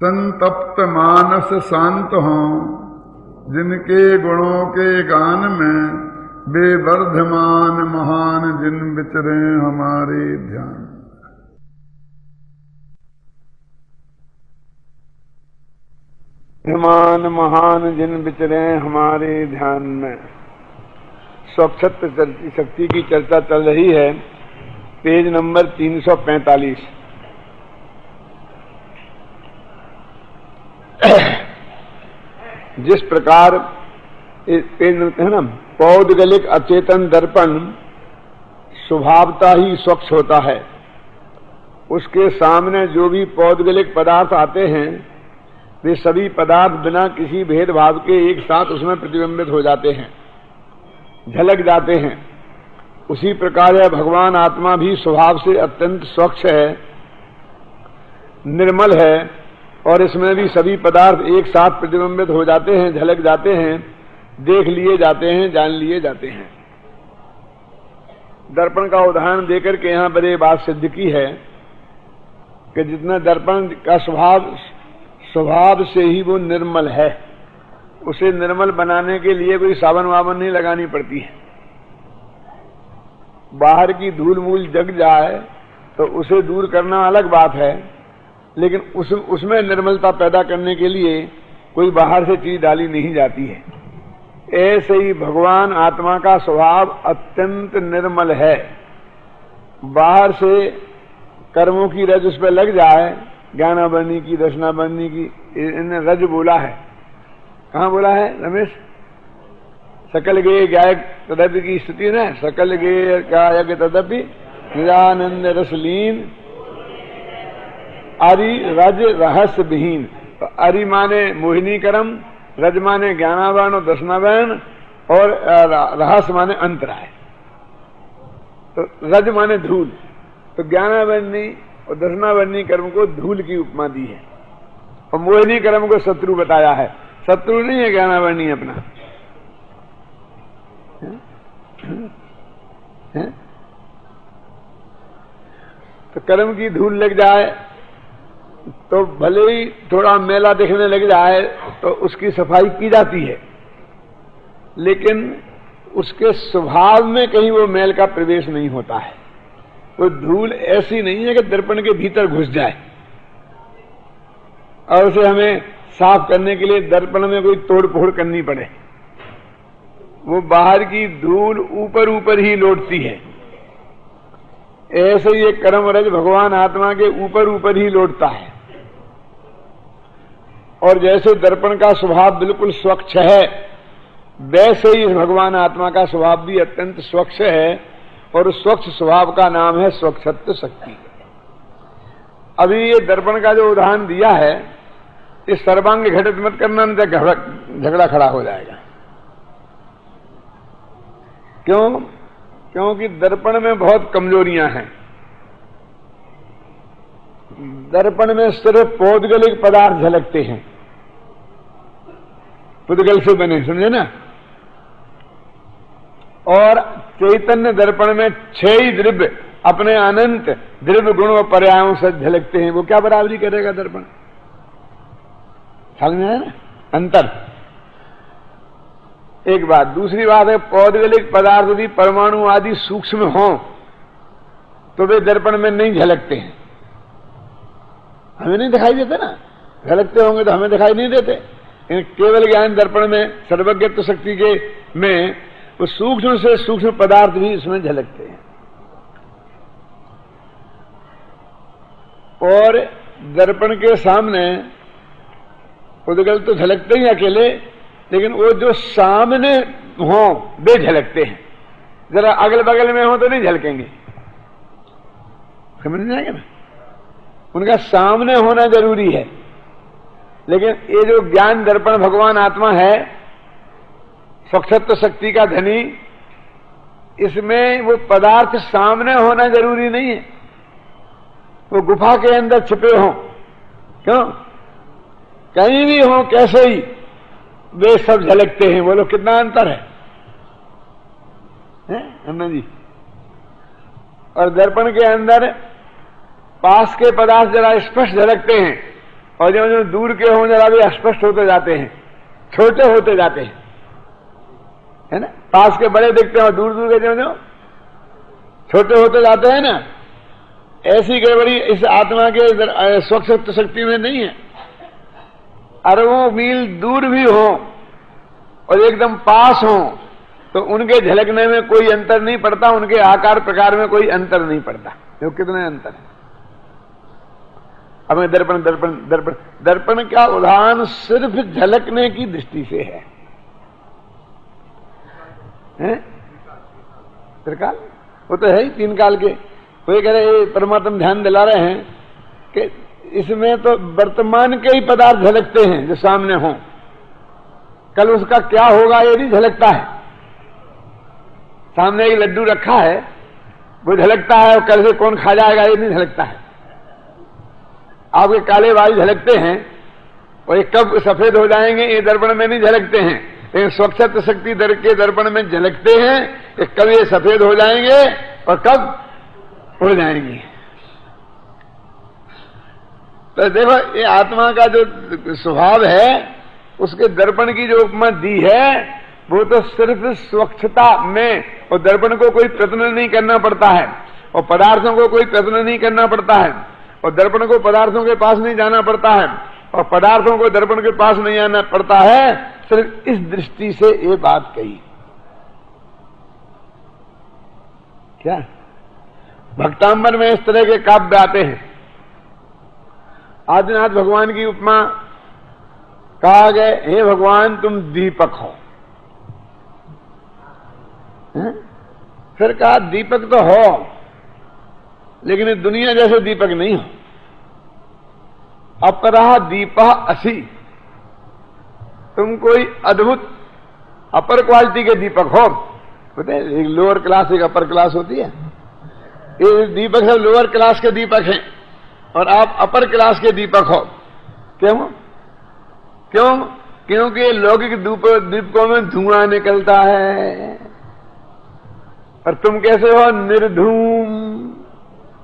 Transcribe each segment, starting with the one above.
संतप्त मानस शांत हों, जिनके गुणों के गान में वे वर्धमान महान जिन विचरे हमारे ध्यान। वर्धमान महान जिन विचरे हमारे ध्यान में। स्वच्छत्व शक्ति की चर्चा चल रही है, पेज नंबर 345। जिस प्रकार पेज है ना, पौद्गलिक अचेतन दर्पण स्वभावता ही स्वच्छ होता है। उसके सामने जो भी पौद्गलिक पदार्थ आते हैं वे सभी पदार्थ बिना किसी भेदभाव के एक साथ उसमें प्रतिबिंबित हो जाते हैं, झलक जाते हैं। उसी प्रकार यह भगवान आत्मा भी स्वभाव से अत्यंत स्वच्छ है, निर्मल है, और इसमें भी सभी पदार्थ एक साथ प्रतिबिंबित हो जाते हैं, झलक जाते हैं, देख लिए जाते हैं, जान लिए जाते हैं। दर्पण का उदाहरण देकर के यहां पर यह बात सिद्ध की है कि जितना दर्पण का स्वभाव से ही वो निर्मल है, उसे निर्मल बनाने के लिए कोई साबुन वाबन नहीं लगानी पड़ती है। बाहर की धूल मूल जग जाए तो उसे दूर करना अलग बात है, लेकिन उसमें निर्मलता पैदा करने के लिए कोई बाहर से चीज डाली नहीं जाती है। ऐसे ही भगवान आत्मा का स्वभाव अत्यंत निर्मल है। बाहर से कर्मों की रज उस पर लग जाए, ज्ञानावरणी की, दर्शनावरणी की, इन्हें रज बोला है। कहाँ बोला है रमेश? सकल गेय गायक तदपि की स्थिति न, सकल गेय गायक तदपि निरानंद रसलीन अरि रज रहस्य विहीन। तो अरि माने मोहिनी कर्म, रज माने ज्ञानावरण और दर्शनावरण, और रहस्य माने अंतराय। तो रज माने धूल, तो ज्ञानावरणी और दर्शनावरणी कर्म को धूल की उपमा दी है, और मोहिनी कर्म को शत्रु बताया है। शत्रु नहीं है ज्ञानावरणी अपना, है? तो कर्म की धूल लग जाए तो भले ही थोड़ा मेला दिखने लग जाए तो उसकी सफाई की जाती है, लेकिन उसके स्वभाव में कहीं वो मेल का प्रवेश नहीं होता है। वो धूल ऐसी नहीं है कि दर्पण के भीतर घुस जाए, और उसे हमें साफ करने के लिए दर्पण में कोई तोड़ फोड़ करनी पड़े। वो बाहर की धूल ऊपर ऊपर ही लौटती है। ऐसे ये कर्म रज भगवान आत्मा के ऊपर ऊपर ही लौटता है। और जैसे दर्पण का स्वभाव बिल्कुल स्वच्छ है, वैसे ही भगवान आत्मा का स्वभाव भी अत्यंत स्वच्छ है, और उस स्वच्छ स्वभाव का नाम है स्वच्छत्व शक्ति। अभी ये दर्पण का जो उदाहरण दिया है, इस सर्वांग घटित मत करना, नहीं तो झगड़ा खड़ा हो जाएगा। क्यों? क्योंकि दर्पण में बहुत कमजोरियां हैं। दर्पण में सिर्फ पौद्गलिक पदार्थ झलकते हैं, पुद्गल से बने, समझे ना? और चैतन्य दर्पण में 6 ही द्रव्य अपने अनंत द्रव्य गुण और पर्यायों से झलकते हैं। वो क्या बराबरी करेगा दर्पण? समझ में है ना अंतर? एक बात। दूसरी बात है, पौद्गलिक पदार्थ यदि परमाणु आदि सूक्ष्म हों तो वे दर्पण में नहीं झलकते हैं, हमें नहीं दिखाई देते ना। झलकते होंगे तो हमें दिखाई नहीं देते। केवल ज्ञान दर्पण में, सर्वज्ञत्व शक्ति के में, वो सूक्ष्म से सूक्ष्म पदार्थ भी इसमें झलकते हैं। और दर्पण के सामने उद्गल तो झलकते ही अकेले, लेकिन वो जो सामने हो वे झलकते हैं। जरा अगल बगल में हो तो नहीं झलकेंगे, समझ जाएंगे ना? उनका सामने होना जरूरी है। लेकिन ये जो ज्ञान दर्पण भगवान आत्मा है, स्वच्छत्व शक्ति का धनी, इसमें वो पदार्थ सामने होना जरूरी नहीं है। वो गुफा के अंदर छिपे हों, क्यों? कहीं भी हों, कैसे ही, वे सब झलकते हैं। बोलो कितना अंतर है अन्ना जी? और दर्पण के अंदर पास के पदार्थ जरा स्पष्ट झलकते हैं, और जो जो दूर के हों जरा भी अस्पष्ट होते जाते हैं, छोटे होते जाते हैं, है ना। पास के बड़े दिखते हैं और दूर दूर के जो छोटे होते जाते हैं ना, ऐसी गड़बड़ी इस आत्मा के स्वच्छ शक्ति में नहीं है। अरबों मील दूर भी हो और एकदम पास हो तो उनके झलकने में कोई अंतर नहीं पड़ता, उनके आकार प्रकार में कोई अंतर नहीं पड़ता। जो कितने अंतर है। अब दर्पण दर्पण दर्पण दर्पण का उदाहरण सिर्फ झलकने की दृष्टि से है, त्रिकाल वो तो है ही, तीन काल के। वो ये कह रहे परमात्मा ध्यान दिला रहे हैं कि इसमें तो वर्तमान के ही पदार्थ झलकते हैं जो सामने हों, कल उसका क्या होगा ये नहीं झलकता है। सामने एक लड्डू रखा है वो झलकता है, और कल से कौन खा जाएगा ये नहीं झलकता है। आपके काले बाल झलकते हैं और ये कब सफेद हो जाएंगे ये दर्पण में नहीं झलकते हैं, लेकिन स्वच्छता शक्ति दर के दर्पण में झलकते हैं कि कब ये सफेद हो जाएंगे और कब उड़ जाएंगे। तो देखो ये आत्मा का जो स्वभाव है उसके दर्पण की जो उपमा दी है वो तो सिर्फ स्वच्छता में, और दर्पण को कोई प्रयत्न नहीं करना पड़ता है और पदार्थों को कोई प्रयत्न नहीं करना पड़ता है, और दर्पण को पदार्थों के पास नहीं जाना पड़ता है और पदार्थों को दर्पण के पास नहीं आना पड़ता है। सिर्फ इस दृष्टि से ये बात कही। क्या भक्तांबर में इस तरह के काव्य आते हैं। आदिनाथ भगवान की उपमा कहा गया, हे भगवान तुम दीपक हो। फिर कहा दीपक तो हो लेकिन दुनिया जैसे दीपक नहीं हो। अपरा दीपा असी, तुम कोई अद्भुत अपर क्वालिटी के दीपक हो। पता है एक लोअर क्लास एक अपर क्लास होती है, ये दीपक सब लोअर क्लास के दीपक हैं और आप अपर क्लास के दीपक हो। क्यों? क्यों? क्योंकि लौकिक दीपकों में धुआं निकलता है और तुम कैसे हो? निर्धूम,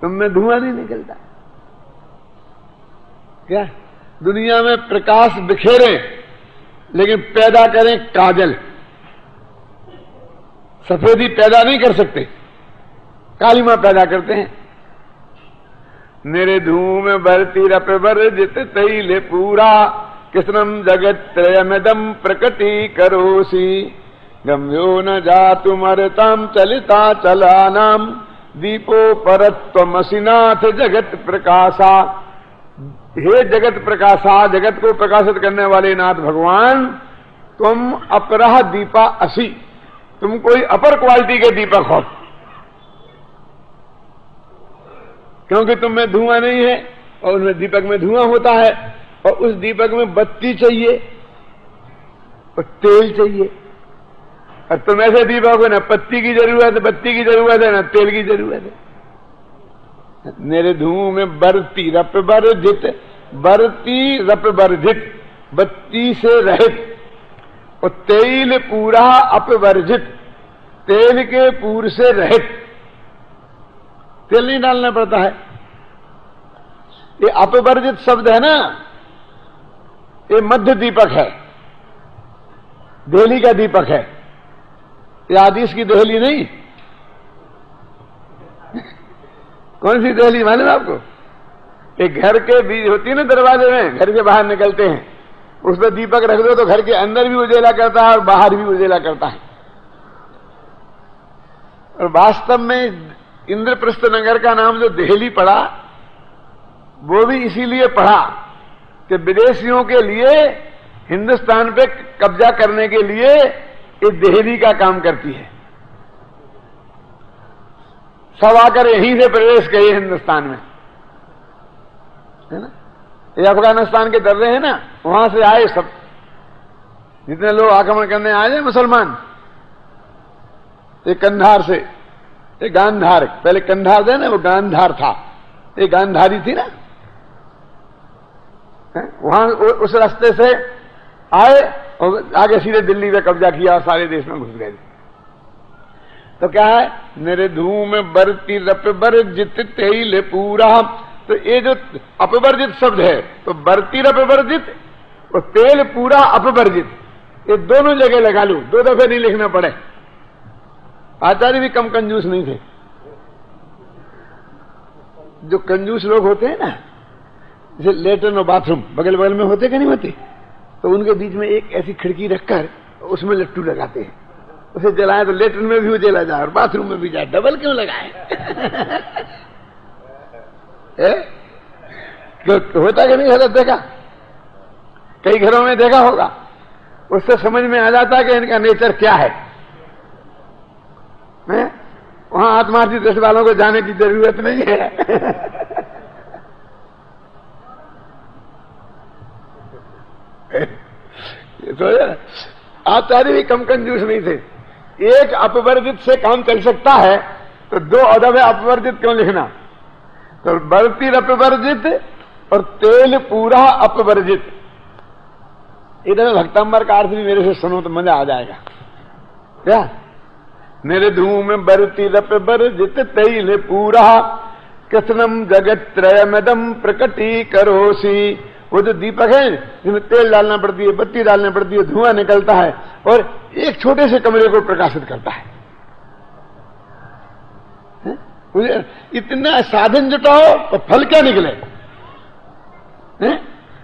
तुम में धुआं नहीं निकलता। क्या दुनिया में प्रकाश बिखेरे लेकिन पैदा करें काजल, सफेदी पैदा नहीं कर सकते, कालीमा पैदा करते हैं। मेरे धूम भरती रप बर जित तैले पूरा कृष्णम जगत त्रयमदम प्रकटी करोसी गम्यो न जातु मरताम चलिता चलानाम दीपो परत्वमसिनाथ जगत प्रकाशा। हे जगत प्रकाशा, जगत को प्रकाशित करने वाले नाथ भगवान, तुम अपरह दीपा असी, तुम कोई अपर क्वालिटी के दीपक हो। क्योंकि तुम में धुआं नहीं है और उनमें दीपक में धुआं होता है, और उस दीपक में बत्ती चाहिए और तेल चाहिए। और तुम ऐसे दीपक हो, ना पत्ती की जरूरत है, बत्ती की जरूरत है, ना तेल की जरूरत है। मेरे धूम में बरती रप बरजित, बरती रप बरजित, बत्ती से रहित, और तेल पूरा अपवर्जित, तेल के पूर से रहित। तेल नहीं डालना पड़ता है। ये अपवर्जित शब्द है ना, ये मध्य दीपक है, देहली का दीपक है, ये आदिश की देहली नहीं। कौन सी देहली मालूम आपको? एक घर के बीच होती है ना, दरवाजे में घर के बाहर निकलते हैं, उस पर दीपक रख दो तो घर के अंदर भी उजेला करता है और बाहर भी उजेला करता है। और वास्तव में इंद्रप्रस्थ नगर का नाम जो देहली पड़ा वो भी इसीलिए पड़ा कि विदेशियों के लिए हिंदुस्तान पे कब्जा करने के लिए ये देहली का काम करती है। सब आकर यहीं से प्रवेश किए हिंदुस्तान में, है ना। ये अफगानिस्तान के दर्रे हैं ना, वहां से आए सब, जितने लोग आक्रमण करने आए हैं मुसलमान। ये कंधार से, ये गांधार, पहले कंधार था ना, वो गांधार था, ये गांधारी थी ना, वहां उस रास्ते से आए और आगे सीधे दिल्ली में कब्जा किया और सारे देश में घुस गए। तो क्या है? मेरे धूम बरती रप बर जित तेल पूरा तो ये जो अपवर्जित शब्द है, तो बर्तिर अपवर्जित और तेल पूरा अपवर्जित, ये दोनों जगह लगा लूं, 2 दफे नहीं लिखना पड़े। आचार्य भी कम कंजूस नहीं थे। जो कंजूस लोग होते हैं ना, जैसे लेटरिन और बाथरूम बगल बगल में होते कि नहीं होते, तो उनके बीच में एक ऐसी खिड़की रखकर उसमें लट्टू लगाते हैं, उसे जलाएं तो लेटरिन में भी वो जला जाए और बाथरूम में भी जाए। डबल क्यों लगाए? होता कि नहीं होता? देखा, कई घरों में देखा होगा। उससे समझ में आ जाता है कि इनका नेचर क्या है। वहां आत्मार्थी दृष्टि वालों को जाने की जरूरत नहीं है। आचार्य भी कम कंजूस नहीं थे। एक अपवर्जित से काम चल सकता है, तो 2 अदब है, अपवर्जित क्यों लिखना? तो बर्तिर अपवर्जित और तेल पूरा अपवर्जित। इधर भक्तंबर का अर्थ भी मेरे से सुनो तो मजा आ जाएगा। क्या? मेरे धूम बर्तिर अपवर्जित तेल पूरा कृष्णम जगत त्रयमदम प्रकटी करोसी। वो जो दीपक है जिसमें तेल डालना पड़ती है, बत्ती डालना पड़ती है, धुआं निकलता है और एक छोटे से कमरे को प्रकाशित करता है। इतना साधन जुटाओ और फल क्या निकले?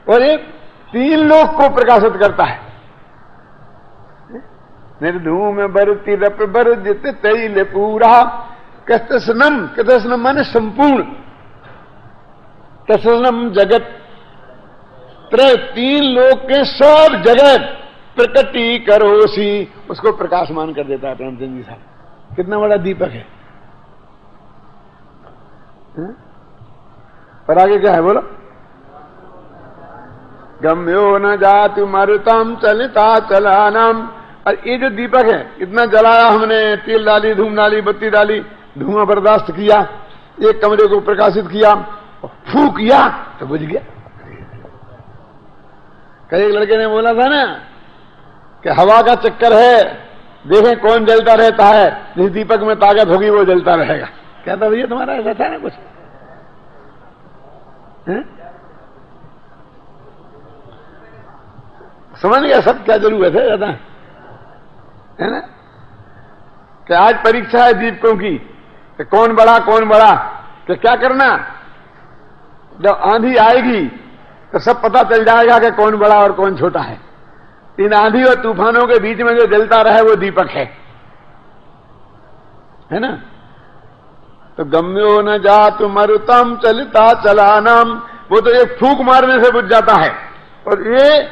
और ये 3 लोक को प्रकाशित करता है। निर्धूम बरती रप बरजित तैल पूरा कृष्णम, कृष्णम माने संपूर्ण, कृष्णम जगत त्रय, 3 लोक के सब जगत प्रकटी करोसी, उसको प्रकाशमान कर देता है प्रेमचंद जी साहब। कितना बड़ा दीपक है। पर आगे क्या है बोलो? गम्यो न जाति मरुतम चलिता चलानाम। और ये जो दीपक है, इतना जलाया हमने, तेल डाली, धूम डाली, बत्ती डाली, धुआं बर्दाश्त किया, एक कमरे को प्रकाशित किया, फूंक किया तो बुझ गया। कई एक लड़के ने बोला था ना कि हवा का चक्कर है, देखें कौन जलता रहता है, जिस दीपक में ताकत होगी वो जलता रहेगा। क्या था भैया तुम्हारा? ऐसा था ना कुछ? समझ गया सब क्या जरूरत है ज्यादा, है ना? कि आज परीक्षा है दीपकों की, कि कौन बड़ा कौन बड़ा। तो क्या करना, जब आंधी आएगी तो सब पता चल जाएगा कि कौन बड़ा और कौन छोटा है। इन आंधी और तूफानों के बीच में जो जलता रहे वो दीपक है ना? तो गम्यो न जातु मरुतम चलिता चलानाम, वो तो एक फूंक मारने से बुझ जाता है। और ये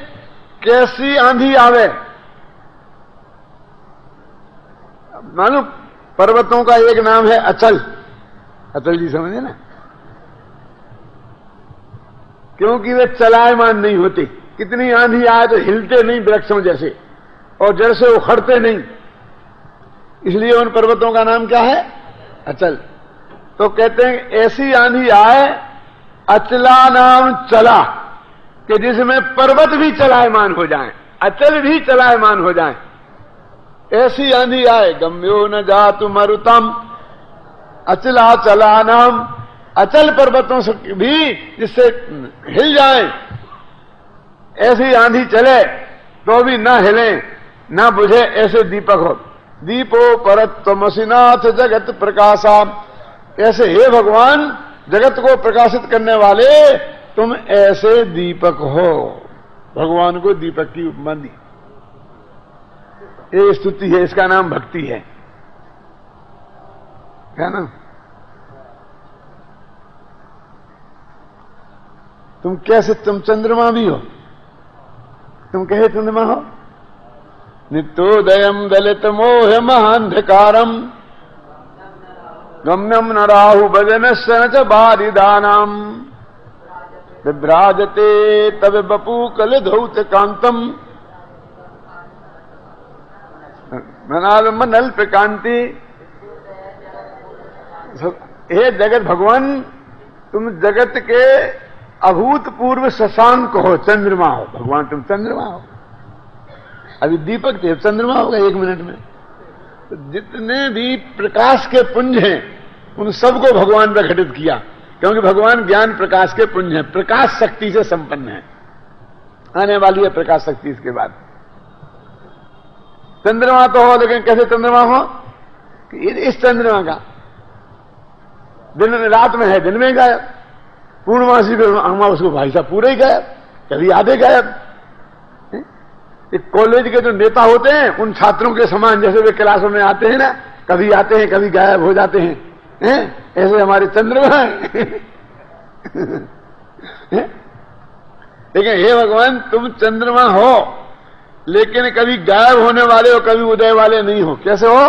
कैसी आंधी आवे, मालूम, पर्वतों का एक नाम है अचल। अचल जी समझे ना? क्योंकि वे चलायमान नहीं होते। कितनी आंधी आए तो हिलते नहीं वृक्षों जैसे, और जड़ से उखड़ते नहीं, इसलिए उन पर्वतों का नाम क्या है? अचल। तो कहते हैं ऐसी आंधी आए अचला नाम चला, कि जिसमें पर्वत भी चलायमान हो जाएं, अचल भी चलायमान हो जाएं, ऐसी आंधी आए। गम्यो न जातु मरुतम अचला चला नाम, अचल पर्वतों से भी जिससे हिल जाए, ऐसी आंधी चले तो भी ना हिले ना बुझे, ऐसे दीपक हो। दीपो परत्वमसिनाथ जगत प्रकाशा, ऐसे हे भगवान जगत को प्रकाशित करने वाले तुम ऐसे दीपक हो। भगवान को दीपक की उपमा दी। ये स्तुति है, इसका नाम भक्ति है ना? तुम कैसे, तुम चंद्रमा भी हो, तुम कहे चंद्रमा हो। नित्योदयम दलित मोह महांधकारम गम्यम न राहु भजन च बारिदानाम विभ्राजते तब बपू कल धौत कांतम मनल प्रकांति। हे जगत भगवान, तुम जगत के अभूतपूर्व शशांक हो, चंद्रमा हो। भगवान तुम चंद्रमा हो। अभी दीपक थे, चंद्रमा होगा 1 मिनट में। तो जितने भी प्रकाश के पुंज हैं उन सबको भगवान पर घटित किया। क्योंकि भगवान ज्ञान प्रकाश के पुंज है, प्रकाश शक्ति से संपन्न है। आने वाली है प्रकाश शक्ति इसके बाद। चंद्रमा तो हो, लेकिन कैसे चंद्रमा हो कि इस चंद्रमा का दिन रात में है, दिन में गायब। पूर्णमासी पे हम उसको भाई साहब पूरे ही गायब, कभी आधे गायब। कॉलेज के जो नेता होते हैं उन छात्रों के समान, जैसे वे क्लासों में आते हैं ना, कभी आते हैं कभी गायब हो जाते हैं, ऐसे हमारे चंद्रमा है। लेकिन हे भगवान, तुम चंद्रमा हो लेकिन कभी गायब होने वाले हो, कभी उदय वाले नहीं हो। कैसे हो?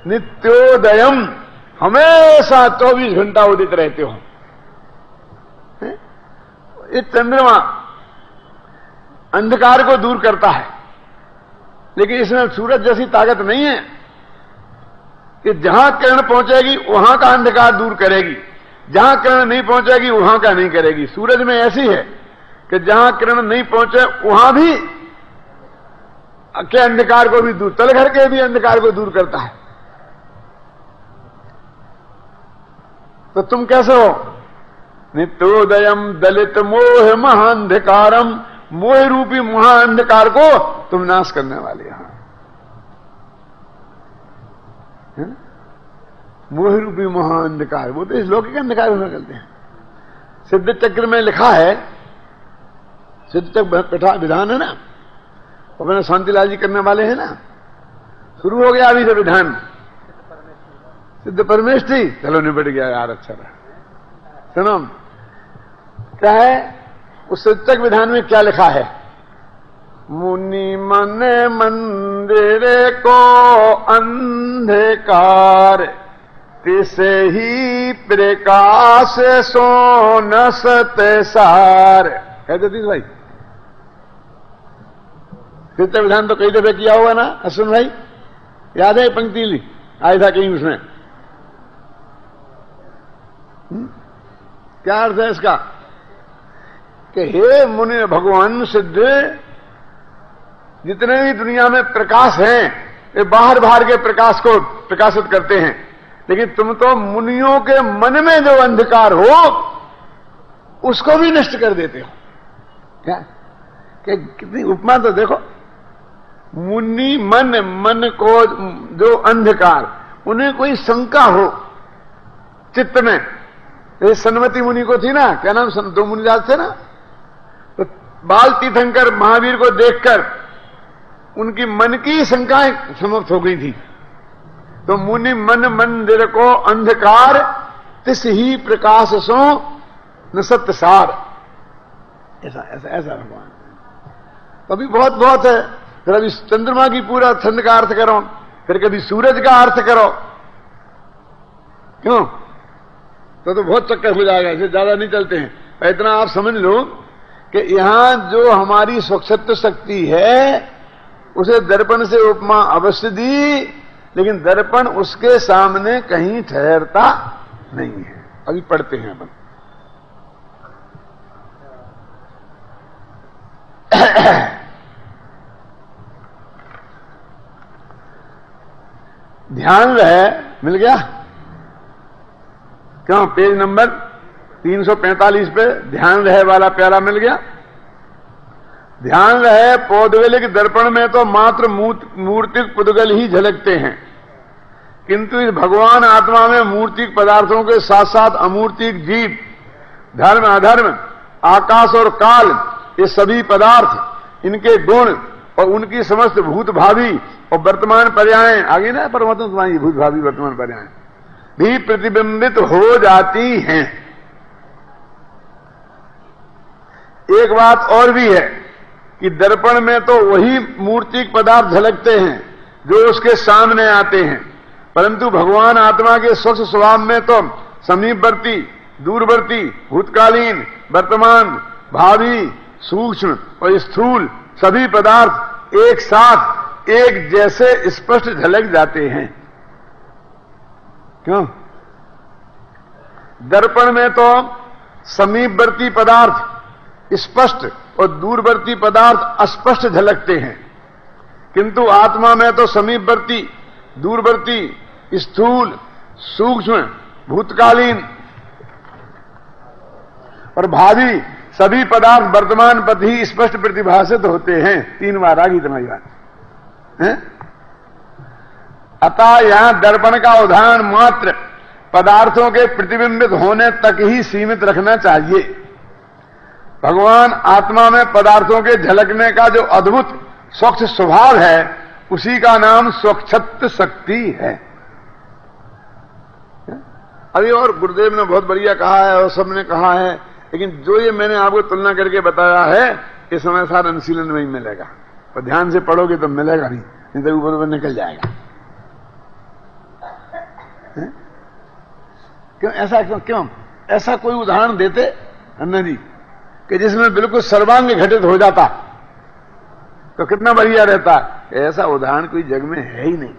नित्योदयम, हमेशा 24 घंटा उदित रहते हो। ये चंद्रमा अंधकार को दूर करता है, लेकिन इसमें सूरज जैसी ताकत नहीं है कि जहां किरण पहुंचेगी वहां का अंधकार दूर करेगी, जहां किरण नहीं पहुंचेगी वहां का नहीं करेगी। सूरज में ऐसी है कि जहां किरण नहीं पहुंचे वहां भी के अंधकार को भी दूर, तल घर के भी अंधकार को दूर करता है। तो तुम कैसे हो? नित्योदयम दलित मोह महाअंधकारम, मोह रूपी महाअंधकार को तुम नाश करने वाले। यहां मोह रूपी महाअंधकार, वो तो इस लौकिक अंधकार में निकलते हैं। सिद्ध चक्र में लिखा है, सिद्ध चक्र विधान है ना, अपने शांतिलाल जी करने वाले हैं ना, शुरू हो गया अभी से विधान। सिद्ध परमेष्ठी, चलो निपट गया यार, अच्छा रहा। सुनो क्या है उस सिद्धक विधान में, क्या लिखा है? मुनि मन मंदिर को अंधकार, तिसे ही प्रकाश सोनसत सार। है जतीश भाई, सिद्धक विधान तो कई दफे किया हुआ ना अश्विन भाई, याद है? पंक्ति ली आया था कहीं उसमें। क्या अर्थ है इसका? कि हे मुनि भगवान सिद्ध, जितने भी दुनिया में प्रकाश हैं ये बाहर बाहर के प्रकाश को प्रकाशित करते हैं, लेकिन तुम तो मुनियों के मन में जो अंधकार हो उसको भी नष्ट कर देते हो। क्या कि कितनी उपमा तो देखो। मुनि मन को जो अंधकार, उन्हें कोई शंका हो चित्त में, ये सन्मति मुनि को थी ना, क्या नाम, दो मुनिराज थे ना, तो बाल तीर्थंकर महावीर को देखकर उनकी मन की शंकाएं समाप्त हो गई थी। तो मुनि मन मंदिर को अंधकार, तिस ही प्रकाश सो न सत्य सार। ऐसा ऐसा ऐसा भगवान। कभी बहुत बहुत है, फिर अभी चंद्रमा की पूरा छंद का अर्थ करो, फिर कभी सूरज का अर्थ करो। क्यों? तो बहुत चक्कर हो जाएगा, इसे ज्यादा नहीं चलते हैं। इतना आप समझ लो कि यहां जो हमारी स्वच्छत्व शक्ति है उसे दर्पण से उपमा अवश्य दी, लेकिन दर्पण उसके सामने कहीं ठहरता नहीं है। अभी पढ़ते हैं अपन। ध्यान रहे, मिल गया? क्यों? पेज नंबर 345 पे ध्यान रहे वाला प्यारा मिल गया। ध्यान रहे, पौद्गलिक दर्पण में तो मात्र मूर्तिक पुद्गल ही झलकते हैं, किंतु इस भगवान आत्मा में मूर्तिक पदार्थों के साथ साथ अमूर्तिक जीव, धर्म अधर्म, आकाश और काल, ये सभी पदार्थ, इनके गुण और उनकी समस्त भूत भावी और वर्तमान पर्यायें, आगे ना परमात्मा तुम्हारी भूत भावी वर्तमान पर्यायें भी प्रतिबिंबित हो जाती हैं। एक बात और भी है कि दर्पण में तो वही मूर्तिक पदार्थ झलकते हैं जो उसके सामने आते हैं, परंतु भगवान आत्मा के स्वच्छ स्वभाव में तो समीपवर्ती, दूरवर्ती, भूतकालीन, वर्तमान, भावी, सूक्ष्म और स्थूल सभी पदार्थ एक साथ एक जैसे स्पष्ट झलक जाते हैं। क्यों? दर्पण में तो समीपवर्ती पदार्थ स्पष्ट और दूरवर्ती पदार्थ अस्पष्ट झलकते हैं, किंतु आत्मा में तो समीपवर्ती, दूरवर्ती, स्थूल, सूक्ष्म, भूतकालीन और भावी सभी पदार्थ वर्तमान पद ही स्पष्ट प्रतिभाषित होते हैं। 3 बार आ गई तुम्हारी बात है? अतः यहां दर्पण का उदाहरण मात्र पदार्थों के प्रतिबिंबित होने तक ही सीमित रखना चाहिए। भगवान आत्मा में पदार्थों के झलकने का जो अद्भुत स्वच्छ स्वभाव है, उसी का नाम स्वच्छत्व शक्ति है। अभी और गुरुदेव ने बहुत बढ़िया कहा है और सबने कहा है, लेकिन जो ये मैंने आपको तुलना करके बताया है, इस समय सारा अनुशीलन में ही मिलेगा। पर ध्यान से पढ़ोगे तो मिलेगा नहीं तो ऊपर ऊपर निकल जाएगा। क्यों ऐसा क्यों ऐसा कोई उदाहरण देते अन्ना जी कि जिसमें बिल्कुल सर्वांग घटित हो जाता तो कितना बढ़िया रहता। ऐसा उदाहरण कोई जग में है ही नहीं,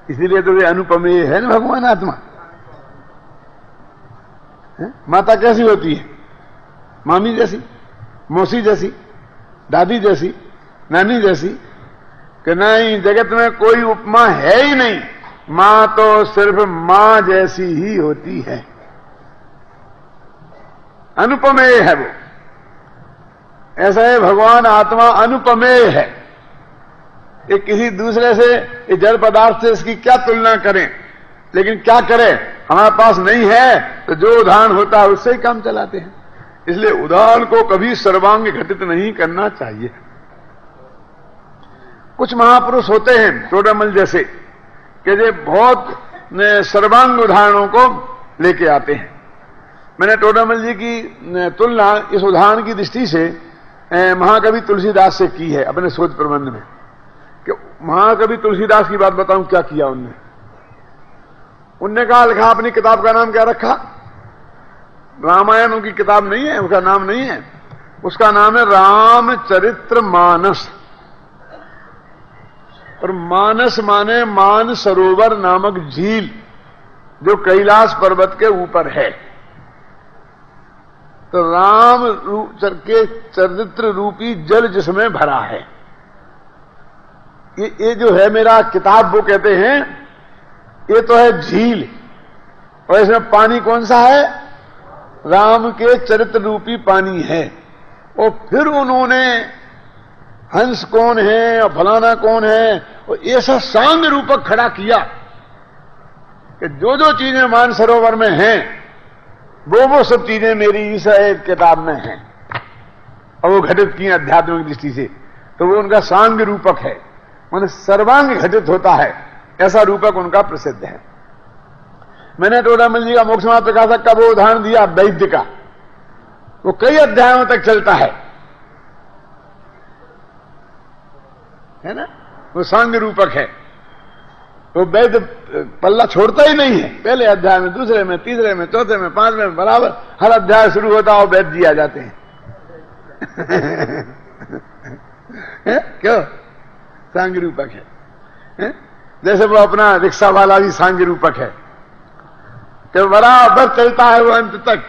इसीलिए तो वे अनुपमेय है ना भगवान आत्मा। माता कैसी होती है? मामी जैसी, मौसी जैसी, दादी जैसी, नानी जैसी, कि नहीं जगत में कोई उपमा है ही नहीं। मां तो सिर्फ मां जैसी ही होती है, अनुपमेय है वो। ऐसा है भगवान आत्मा अनुपमेय है। ये किसी दूसरे से, ये जड़ पदार्थ से इसकी क्या तुलना करें, लेकिन क्या करें, हमारे पास नहीं है तो जो उदाहरण होता है उससे ही काम चलाते हैं। इसलिए उदाहरण को कभी सर्वांग घटित नहीं करना चाहिए। कुछ महापुरुष होते हैं टोडामल जैसे कि जो बहुत सर्वांग उदाहरणों को लेके आते हैं। मैंने टोडामल जी की तुलना इस उदाहरण की दृष्टि से महाकवि तुलसीदास से की है अपने शोध प्रबंध में। कि महाकवि तुलसीदास की बात बताऊं क्या किया उनने कहा, लिखा अपनी किताब का नाम क्या रखा? रामायण उनकी किताब नहीं है, उसका नाम नहीं है, उसका नाम है रामचरित्र मानस। और मानस माने मान सरोवर नामक झील जो कैलाश पर्वत के ऊपर है। तो राम के चरित्र रूपी जल जिसमें भरा है। ये जो है मेरा किताब, वो कहते हैं ये तो है झील, और इसमें पानी कौन सा है? राम के चरित्र रूपी पानी है। और फिर उन्होंने हंस कौन है और फलाना कौन है, और ऐसा सांग रूपक खड़ा किया कि जो जो चीजें मानसरोवर में हैं वो सब चीजें मेरी इस किताब में हैं, और वो घटित की आध्यात्मिक दृष्टि से। तो वो उनका सांग रूपक है, माने सर्वांग घटित होता है, ऐसा रूपक उनका प्रसिद्ध है। मैंने टोडामल जी का मोक्ष मार्ग प्रकाशक का वो उदाहरण दिया वैद्य का, वो कई अध्यायों तक चलता है ना। वो सांग रूपक है, वो वैद्य पल्ला छोड़ता ही नहीं है। पहले अध्याय में, दूसरे में, तीसरे में, चौथे में, 5वें में, बराबर हर अध्याय शुरू होता है और वैद्य जी आ जाते हैं। क्यों? सांग रूपक है। जैसे वो अपना रिक्शा वाला भी सांग रूपक है कि बराबर चलता है वो अंत तक।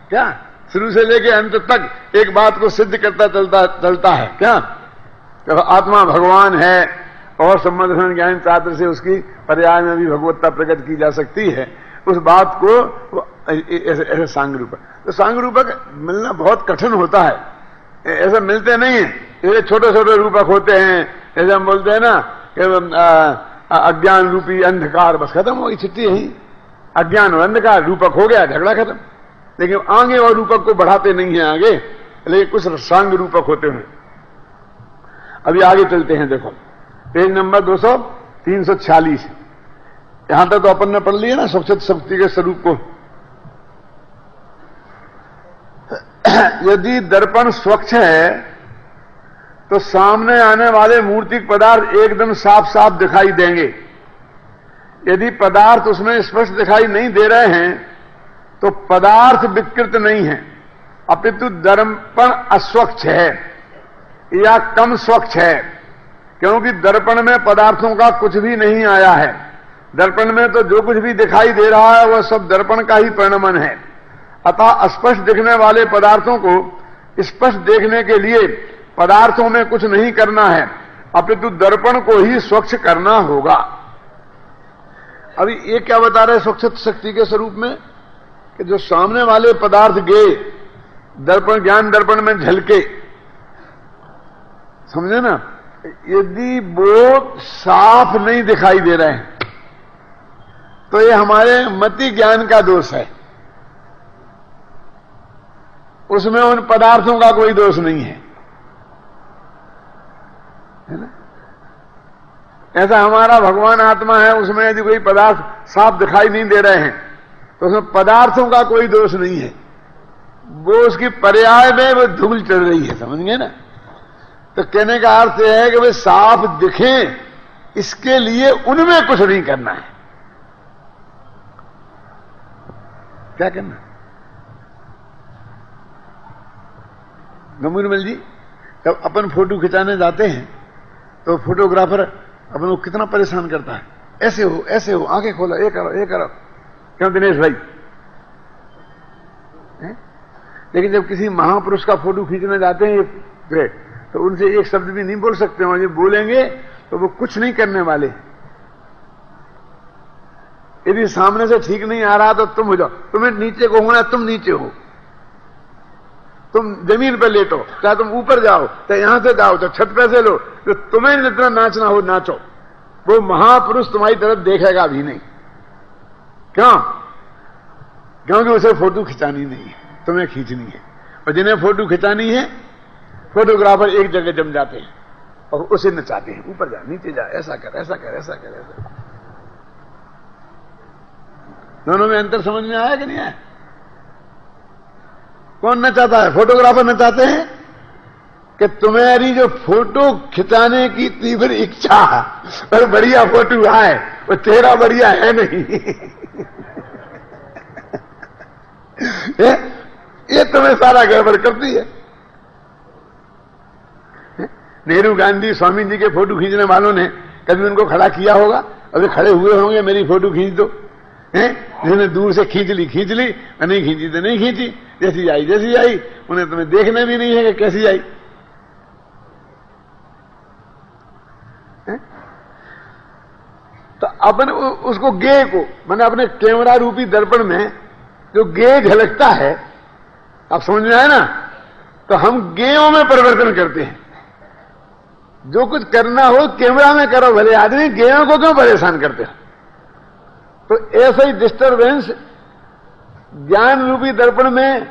क्या? शुरू से लेके अंत तक एक बात को सिद्ध करता चलता है। क्या? तो आत्मा भगवान है और संबंध ज्ञान चात्र से उसकी पर्याय में भी भगवत्ता प्रकट की जा सकती है। उस बात को ऐसे सांग रूपक, तो सांग रूपक मिलना बहुत कठिन होता है, ऐसे मिलते नहीं है। ये छोटे छोटे रूपक होते हैं, जैसे हम बोलते हैं ना कि अज्ञान रूपी अंधकार, बस खत्म हो गई चिट्ठी यही। अज्ञान और अंधकार रूपक हो गया, झगड़ा खत्म। लेकिन आगे और रूपक को बढ़ाते नहीं है आगे, लेकिन कुछ सांग रूपक होते हैं। अभी आगे चलते हैं, देखो पेज नंबर 346। यहां तक तो अपन ने पढ़ लिया ना स्वच्छ शक्ति के स्वरूप को। यदि दर्पण स्वच्छ है तो सामने आने वाले मूर्तिक पदार्थ एकदम साफ साफ दिखाई देंगे। यदि पदार्थ उसमें स्पष्ट दिखाई नहीं दे रहे हैं तो पदार्थ विकृत नहीं है, अपितु दर्पण अस्वच्छ है या कम स्वच्छ है, क्योंकि दर्पण में पदार्थों का कुछ भी नहीं आया है। दर्पण में तो जो कुछ भी दिखाई दे रहा है वह सब दर्पण का ही परिणमन है। अतः स्पष्ट दिखने वाले पदार्थों को स्पष्ट देखने के लिए पदार्थों में कुछ नहीं करना है, अपितु दर्पण को ही स्वच्छ करना होगा। अभी ये क्या बता रहे स्वच्छ शक्ति के स्वरूप में कि जो सामने वाले पदार्थ गए दर्पण, ज्ञान दर्पण में झलके, समझे ना, यदि वो साफ नहीं दिखाई दे रहे हैं तो ये हमारे मति ज्ञान का दोष है, उसमें उन पदार्थों का कोई दोष नहीं है ना। ऐसा हमारा भगवान आत्मा है, उसमें यदि कोई पदार्थ साफ दिखाई नहीं दे रहे हैं तो उसमें पदार्थों का कोई दोष नहीं है, वो उसकी पर्याय में वो धूल चढ़ रही है, समझ गए ना। तो कहने का अर्थ यह है कि वे साफ दिखें, इसके लिए उनमें कुछ नहीं करना है। क्या करना? गंभीरमल जी, जब अपन फोटो खिंचाने जाते हैं तो फोटोग्राफर अपन को कितना परेशान करता है, ऐसे हो, आंखें खोलो, ये करो। क्यों दिनेश भाई? लेकिन जब किसी महापुरुष का फोटो खींचने जाते हैं तो उनसे एक शब्द भी नहीं बोल सकते हो, जब बोलेंगे तो वो कुछ नहीं करने वाले। यदि सामने से ठीक नहीं आ रहा तो तुम हो जाओ, तुम्हें नीचे को होना, तुम नीचे हो, तुम जमीन पर लेटो, चाहे तुम ऊपर जाओ, चाहे यहां से जाओ, चाहे छत पे से लो, तो तुम्हें जितना नाचना हो नाचो, वो महापुरुष तुम्हारी तरफ देखेगा भी नहीं। क्यों? क्योंकि उसे फोटो खिंचानी नहीं है, तुम्हें खींचनी है। और जिन्हें फोटो खिंचानी है, फोटोग्राफर एक जगह जम जाते हैं और उसे नचाते हैं, ऊपर जा, नीचे जा, ऐसा कर। दोनों में अंतर समझ में आया कि नहीं आया? कौन नचाता है? फोटोग्राफर नचाते हैं कि तुम्हारी जो फोटो खिंचाने की तीव्र इच्छा और बढ़िया फोटो आए, वो तेरा बढ़िया है नहीं। ये तुम्हें सारा गड़बड़ करती है। नेहरू, गांधी, स्वामी जी के फोटो खींचने वालों ने कभी उनको खड़ा किया होगा? अभी खड़े हुए होंगे, मेरी फोटो खींच दो, जिन्होंने दूर से खींच ली, नहीं खींची तो नहीं खींची, जैसी आई, उन्हें तुम्हें देखना भी नहीं है कि कैसी आई। तो अपन उसको गे को, मैंने अपने कैमरा रूपी दर्पण में जो गे झलकता है, आप समझ में आए ना, तो हम गेयों में परिवर्तन करते हैं। जो कुछ करना हो कैमरा में करो, भले आदमी गेयों को क्यों परेशान करते हो? तो ऐसा ही डिस्टरबेंस ज्ञान रूपी दर्पण में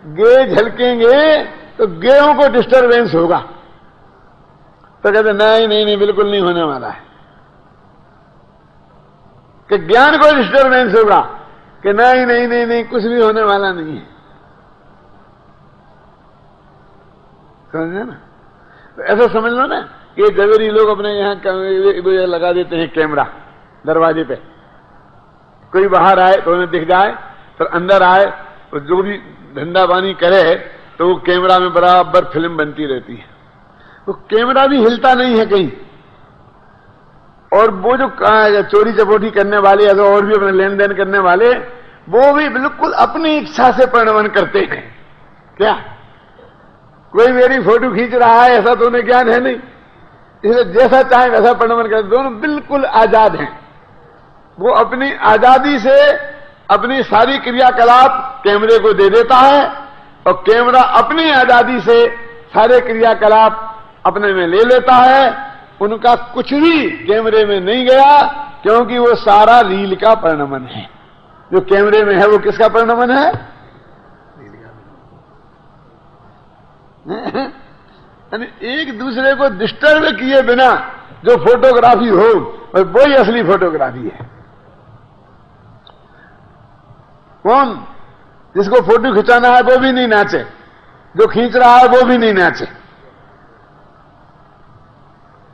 गे झलकेंगे तो गेयों को डिस्टरबेंस होगा। तो कहते नहीं, बिल्कुल नहीं होने वाला है कि ज्ञान को डिस्टरबेंस होगा कि नहीं, कुछ भी होने वाला नहीं है। समझे ना? तो ऐसा समझ लो ना कि जवेरी लोग अपने यहां लगा देते हैं कैमरा दरवाजे पे, कोई बाहर आए तो उन्हें दिख जाए, तो अंदर आए तो जो भी धंधा पानी करे तो वो कैमरा में बराबर फिल्म बनती रहती है। तो कैमरा भी हिलता नहीं है कहीं, और वो जो चोरी चपोटी करने वाले या तो और भी अपने लेन देन करने वाले, वो भी बिल्कुल अपनी इच्छा से परिणमन करते हैं। क्या कोई मेरी फोटो खींच रहा है ऐसा तो उन्हें ज्ञान है नहीं, इसलिए जैसा चाहे वैसा परिणमन करते। दोनों बिल्कुल आजाद हैं, वो अपनी आजादी से अपनी सारी क्रियाकलाप कैमरे को दे देता है, और कैमरा अपनी आजादी से सारे क्रियाकलाप अपने में ले लेता है। उनका कुछ भी कैमरे में नहीं गया, क्योंकि वो सारा रील का परिणमन है। जो कैमरे में है वो किसका परिणमन है? यानी एक दूसरे को डिस्टर्ब किए बिना जो फोटोग्राफी हो, और वही असली फोटोग्राफी है। कौन? जिसको फोटो खिंचाना है वो भी नहीं नाचे, जो खींच रहा है वो भी नहीं नाचे।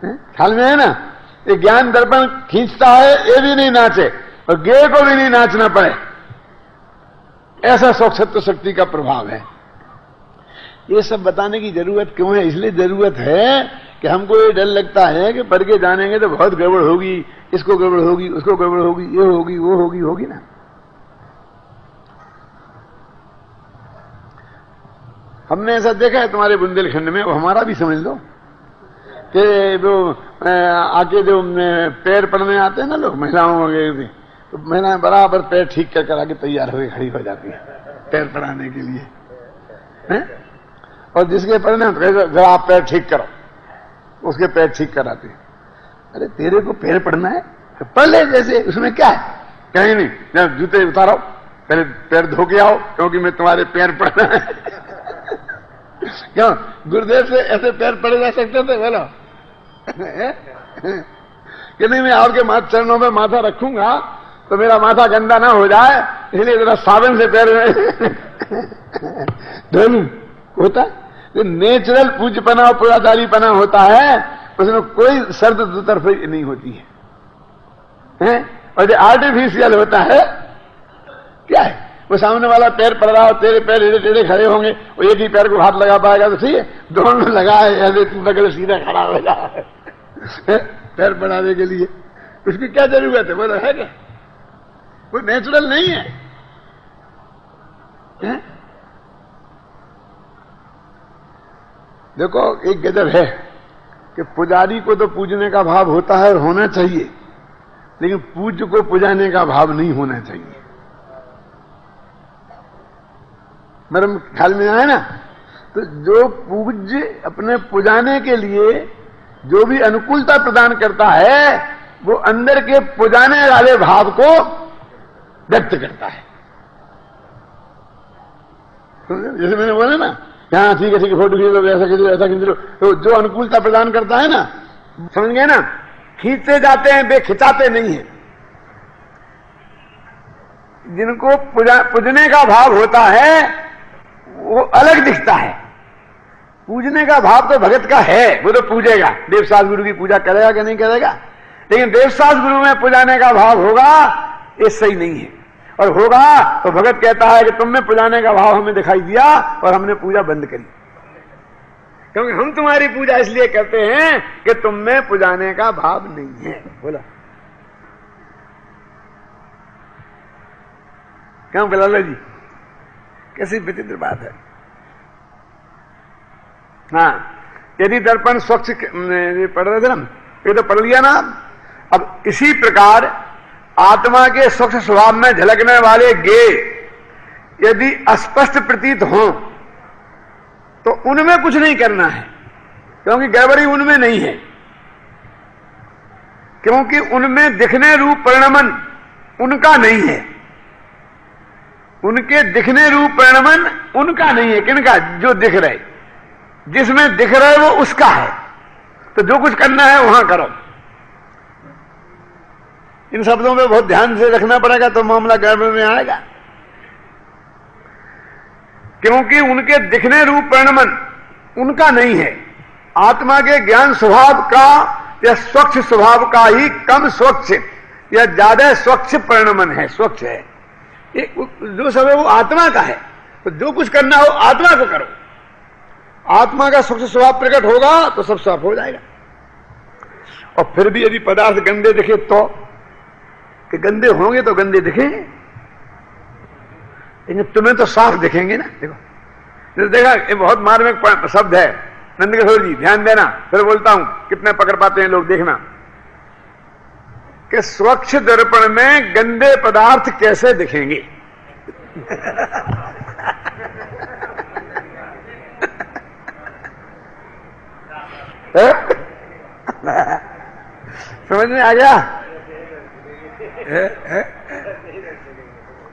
ख्याल में है ना? ये ज्ञान दर्पण खींचता है, ये भी नहीं नाचे, और गे को भी नहीं नाचना पड़े। ऐसा सौक्षत्व शक्ति का प्रभाव है। ये सब बताने की जरूरत क्यों है? इसलिए जरूरत है कि हमको ये डर लगता है कि पढ़ के जानेंगे तो बहुत गड़बड़ होगी, इसको गड़बड़ होगी, उसको गड़बड़ होगी, ये होगी, वो होगी ना। हमने ऐसा देखा है तुम्हारे बुंदेलखंड में, वो हमारा भी समझ लो कि वो आके जो पैर पड़ने आते हैं ना लोग, महिलाओं वगैरह भी, तो महिलाएं बराबर पैर ठीक कर आके तैयार हो खड़ी हो जाती है पैर पड़ाने के लिए। है? और जिसके पैर ना जरा आप पैर ठीक करो, उसके पैर ठीक कराते। अरे तेरे को पैर पड़ना है तो पढ़ ले, जैसे उसमें क्या है? कहीं नहीं, जब जूते उतारो पहले पैर धो के आओ, क्योंकि मैं तुम्हारे पैर पड़ना है। क्यों गुरुदेव से ऐसे पैर पड़े जा सकते थे? बोलो कि नहीं, मैं आपके चरणों में माथा रखूंगा तो मेरा माथा गंदा ना हो जाए, इसलिए जरा साबुन से पैर धो लूं। होता जो नेचुरल पूज्यपना और पुराचारीपना होता है, उसमें कोई शर्त दो तरफे नहीं होती है? और जो आर्टिफिशियल होता है क्या है? वो सामने वाला पैर पड़ रहा हो, तेरे पैर टेढ़े टेढ़े खड़े होंगे, वो एक ही पैर को हाथ लगा पाएगा तो ठीक है, दोनों लगाए ऐसे तू बगल सीधा खड़ा हो जाए पैर बढ़ाने के लिए। उसकी क्या जरूरत है? बोलो है क्या? वो नेचुरल नहीं है, है? देखो एक गजब है कि पुजारी को तो पूजने का भाव होता है और होना चाहिए, लेकिन पूज्य को पुजाने का भाव नहीं होना चाहिए। मेरे ख्याल में आया ना? तो जो पूज्य अपने पुजाने के लिए जो भी अनुकूलता प्रदान करता है, वो अंदर के पुजाने वाले भाव को व्यक्त करता है। जैसे मैंने बोला ना, हाँ ठीक है फोटो खींच लो, ऐसा खींच लो, ऐसा खींच लो, तो जो अनुकूलता प्रदान करता है ना, समझ गए ना? खींचते जाते हैं, वे खिंचाते नहीं है। जिनको पूजने का भाव होता है वो अलग दिखता है। पूजने का भाव तो भगत का है, वो तो पूजेगा, देवसास गुरु की पूजा करेगा कि नहीं करेगा, लेकिन देवसास गुरु में पुजाने का भाव होगा, ये सही नहीं है। और होगा तो भगत कहता है कि तुमने पुजाने का भाव हमें दिखाई दिया और हमने पूजा बंद करी, क्योंकि हम तुम्हारी पूजा इसलिए करते हैं कि तुम में पुजाने का भाव नहीं है। बोला क्यों लाला जी? कैसी विचित्र बात है। हाँ, यदि दर्पण स्वच्छ पढ़ रहे थे ना, ये तो पढ़ लिया ना। अब इसी प्रकार आत्मा के स्वच्छ स्वभाव में झलकने वाले गे यदि अस्पष्ट प्रतीत हो तो उनमें कुछ नहीं करना है, क्योंकि गड़बड़ी उनमें नहीं है, क्योंकि उनमें दिखने रूप परिणमन उनका नहीं है। उनके दिखने रूप परिणमन उनका नहीं है। किनका? जो दिख रहे, जिसमें दिख रहे वो उसका है। तो जो कुछ करना है वहां करो। इन शब्दों पे बहुत ध्यान से रखना पड़ेगा, तो मामला गड़बड़ में आएगा। क्योंकि उनके दिखने रूप परिणमन उनका नहीं है। आत्मा के ज्ञान स्वभाव का या स्वच्छ स्वभाव का ही कम स्वच्छ या ज्यादा स्वच्छ परिणमन है, स्वच्छ है। जो सब है वो आत्मा का है। तो जो कुछ करना हो आत्मा को करो। आत्मा का स्वच्छ स्वभाव प्रकट होगा तो सब साफ हो जाएगा। और फिर भी यदि पदार्थ गंदे दिखे तो, कि गंदे होंगे तो गंदे दिखेंगे, लेकिन तुम्हें तो साफ दिखेंगे ना। देखो देखा, ये बहुत मार्मिक शब्द है। नंदकिशोर जी ध्यान देना, फिर बोलता हूं, कितने पकड़ पाते हैं लोग, देखना कि स्वच्छ दर्पण में गंदे पदार्थ कैसे दिखेंगे। समझ में आ गया?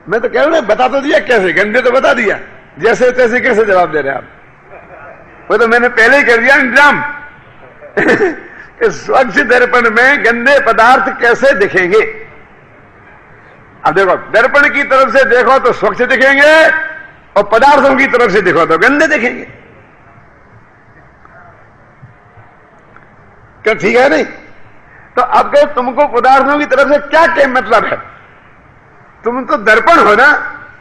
मैं तो कह रहा हूं, बता तो दिया कैसे, गंदे तो बता दिया, जैसे तैसे कैसे जवाब दे रहे हैं आप? वो तो मैंने पहले ही कर दिया इंतजाम। स्वच्छ दर्पण में गंदे पदार्थ कैसे दिखेंगे। अब देखो, दर्पण की तरफ से देखो तो स्वच्छ दिखेंगे, और पदार्थों की तरफ से देखो तो गंदे दिखेंगे। क्या ठीक है? नहीं तो अब कहे तुमको पदार्थों की तरफ से क्या मतलब है? तुम तो दर्पण हो ना,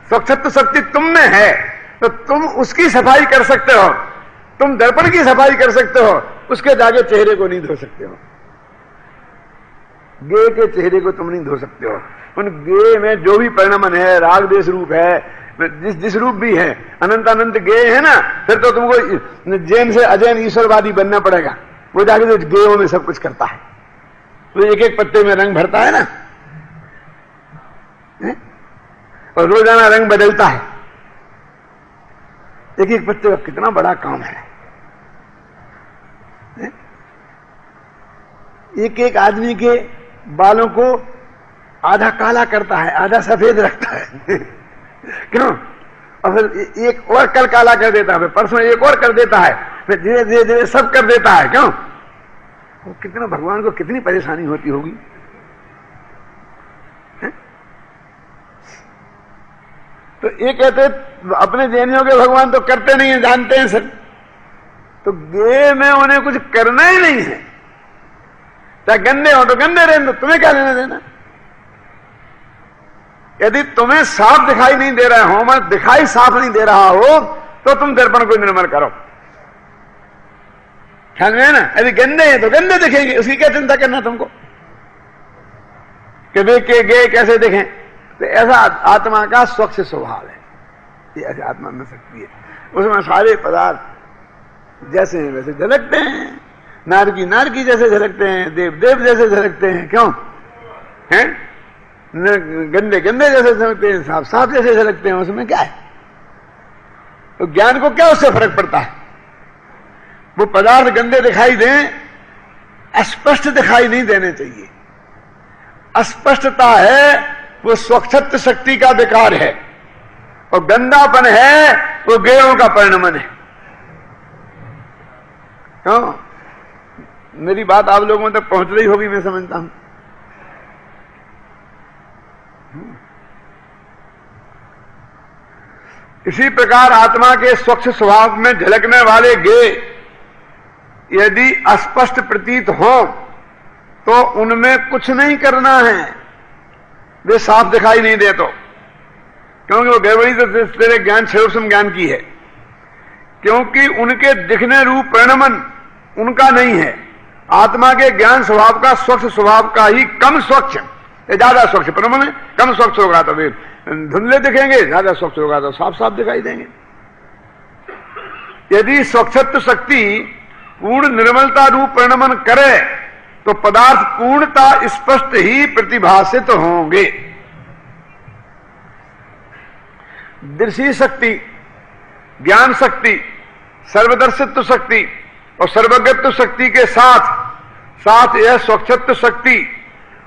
स्वच्छत्व शक्ति तुम में है, तो तुम उसकी सफाई कर सकते हो। तुम दर्पण की सफाई कर सकते हो, उसके जाके चेहरे को नहीं धो सकते हो। गे के चेहरे को तुम नहीं धो सकते हो। उन गे में जो भी परिणमन है, राग देश रूप है, जिस रूप भी है, अनंत अनंत गे है ना, फिर तो तुमको जैन से अजैन ईश्वरवादी बनना पड़ेगा। वो जाके तो गेयों में सब कुछ करता है, तो एक एक पत्ते में रंग भरता है ना, और रोजाना रंग बदलता है। एक एक पत्ते का कितना बड़ा काम है। एक एक आदमी के बालों को आधा काला करता है, आधा सफेद रखता है क्यों? और फिर एक और कल काला कर देता है, फिर परसों एक और कर देता है, फिर धीरे धीरे धीरे सब कर देता है। क्यों? वो कितना भगवान को कितनी परेशानी होती होगी। तो ये कहते अपने जैनियों के भगवान तो करते नहीं है, जानते हैं सब, तो गे में उन्हें कुछ करना ही नहीं है। चाहे गंदे हो तो गंदे रहने दो, तुम्हें क्या लेना देना। यदि तुम्हें साफ दिखाई नहीं दे रहा हो, मैं दिखाई साफ नहीं दे रहा हो, तो तुम दर्पण को निर्मल करो। ख्याल में है ना? यदि गंदे हैं तो गंदे दिखेंगे, उसकी क्या चिंता करना तुमको कि वे के गे कैसे दिखें। तो ऐसा आत्मा का स्वच्छ स्वभाव है, ये ऐसे आत्मा में शक्ति है। उसमें सारे पदार्थ जैसे हैं वैसे झलकते हैं, नारकी नारकी जैसे झलकते हैं, देव देव जैसे झलकते हैं। क्यों? हैं? गंदे गंदे जैसे झलकते हैं, साफ साफ जैसे झलकते हैं। उसमें क्या है? तो ज्ञान को क्या उससे फर्क पड़ता है? वो पदार्थ गंदे दिखाई दें, अस्पष्ट दिखाई नहीं देने चाहिए। अस्पष्टता है वो स्वच्छत्व शक्ति का विकार है, और गंदापन है वो गेयों का परिणमन है। क्यों? मेरी बात आप लोगों तक पहुंच रही होगी, मैं समझता हूं। इसी प्रकार आत्मा के स्वच्छ स्वभाव में झलकने वाले गे यदि अस्पष्ट प्रतीत हो तो उनमें कुछ नहीं करना है, वे साफ दिखाई नहीं दे तो। क्योंकि वो गड़बड़ी तो तेरे ज्ञान सर्वसम ज्ञान की है, क्योंकि उनके दिखने रूप परिणमन उनका नहीं है। आत्मा के ज्ञान स्वभाव का स्वच्छ स्वभाव का ही कम स्वच्छ, ज्यादा स्वच्छ परिणमन है। कम स्वच्छ होगा तो वे धुंधले दिखेंगे, ज्यादा स्वच्छ होगा तो साफ साफ दिखाई देंगे। यदि स्वच्छत्व शक्ति पूर्ण निर्मलता रूप परिणमन करे तो पदार्थ पूर्णता स्पष्ट ही प्रतिभासित होंगे। दृष्टि शक्ति, ज्ञान शक्ति, सर्वदर्शित्व शक्ति और सर्वज्ञत्व शक्ति के साथ साथ यह स्वच्छत्व शक्ति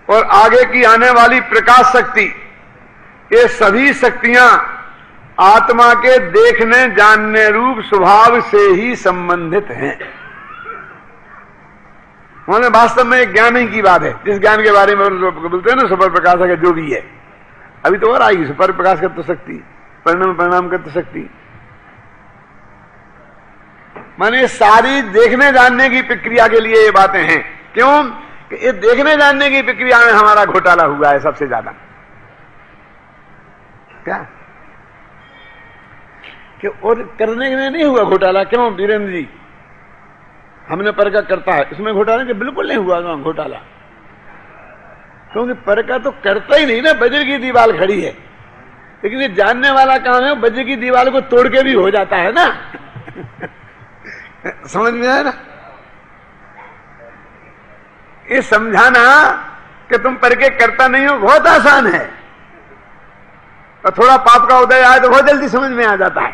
और आगे की आने वाली प्रकाश शक्ति, ये सभी शक्तियां आत्मा के देखने जानने रूप स्वभाव से ही संबंधित हैं। उन्होंने वास्तव में एक ज्ञान ही की बात है, जिस ज्ञान के बारे में बोलते हैं ना सुपर प्रकाश का जो भी है। अभी तो और आएगी सुपर प्रकाश का तो शक्ति, परिणाम का तो शक्ति, माने सारी देखने जानने की प्रक्रिया के लिए ये बातें हैं। क्यों? कि ये देखने जानने की प्रक्रिया में हमारा घोटाला हुआ है सबसे ज्यादा। क्या कि और करने में नहीं हुआ घोटाला? क्यों वीरेंद्र जी? हमने परका करता है, इसमें घोटाला कि बिल्कुल नहीं हुआ घोटाला, क्योंकि परका तो करता ही नहीं ना। वज्र की दीवार खड़ी है, लेकिन ये जानने वाला काम है वज्र की दीवार को तोड़ के भी हो जाता है ना समझ में आया ना? ये समझाना कि तुम परके करता नहीं हो बहुत आसान है, और थोड़ा पाप का उदय आए तो बहुत जल्दी समझ में आ जाता है,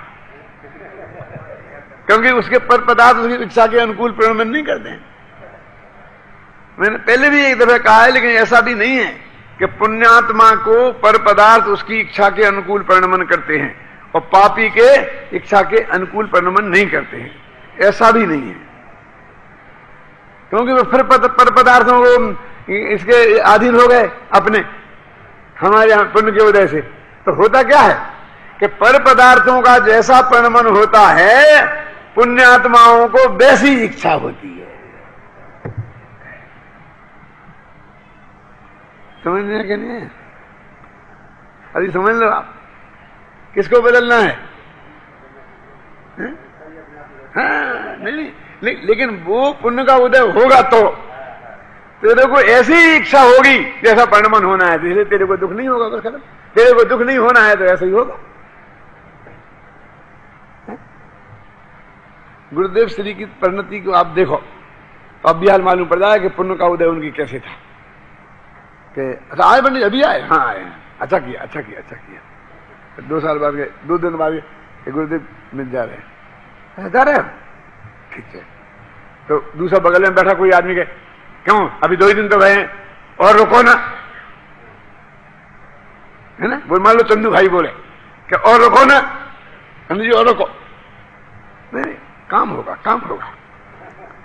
क्योंकि उसके पर पदार्थ उसकी इच्छा के अनुकूल परिणमन नहीं करते हैं। मैंने पहले भी एक दफा कहा है, लेकिन ऐसा भी नहीं है कि पुण्यात्मा को पर पदार्थ उसकी इच्छा के अनुकूल परिणमन करते हैं और पापी के इच्छा के अनुकूल परिणमन नहीं करते हैं, ऐसा भी नहीं है। क्योंकि वो फिर पर पदार्थों को इसके अधीन हो गए अपने, हमारे यहां पुण्य के उदय से। तो होता क्या है कि पर पदार्थों का जैसा परिणमन होता है पुण्यात्माओं को वैसी इच्छा होती है। समझने के नहीं? अभी समझ लो आप, किसको बदलना है? हाँ, नहीं, लेकिन वो पुण्य का उदय होगा तो तेरे को ऐसी इच्छा होगी जैसा परिणमन होना है, इसलिए तेरे को दुख नहीं होगा। बस खत्म। तेरे को दुख नहीं होना है तो ऐसा ही होगा। गुरुदेव श्री की परिणति को आप देखो तो अब भी हाल मालूम पड़ जाए कि पुण्य का उदय उनकी कैसे था। कि आए पंडित अभी आए? हाँ आए। अच्छा किया, अच्छा किया, अच्छा किया। 2 साल बाद गए, 2 दिन बाद गए, कि गुरुदेव मिल जा रहे हैं, जा रहे हैं, ठीक है। तो दूसरा बगल में बैठा कोई आदमी के, क्यों अभी 2 ही दिन तो गए हैं, और रुको ना, है ना। बोल मान लो चंदू भाई बोले कि और रुको ना, चंदू जी और रुको, नहीं काम होगा, काम होगा।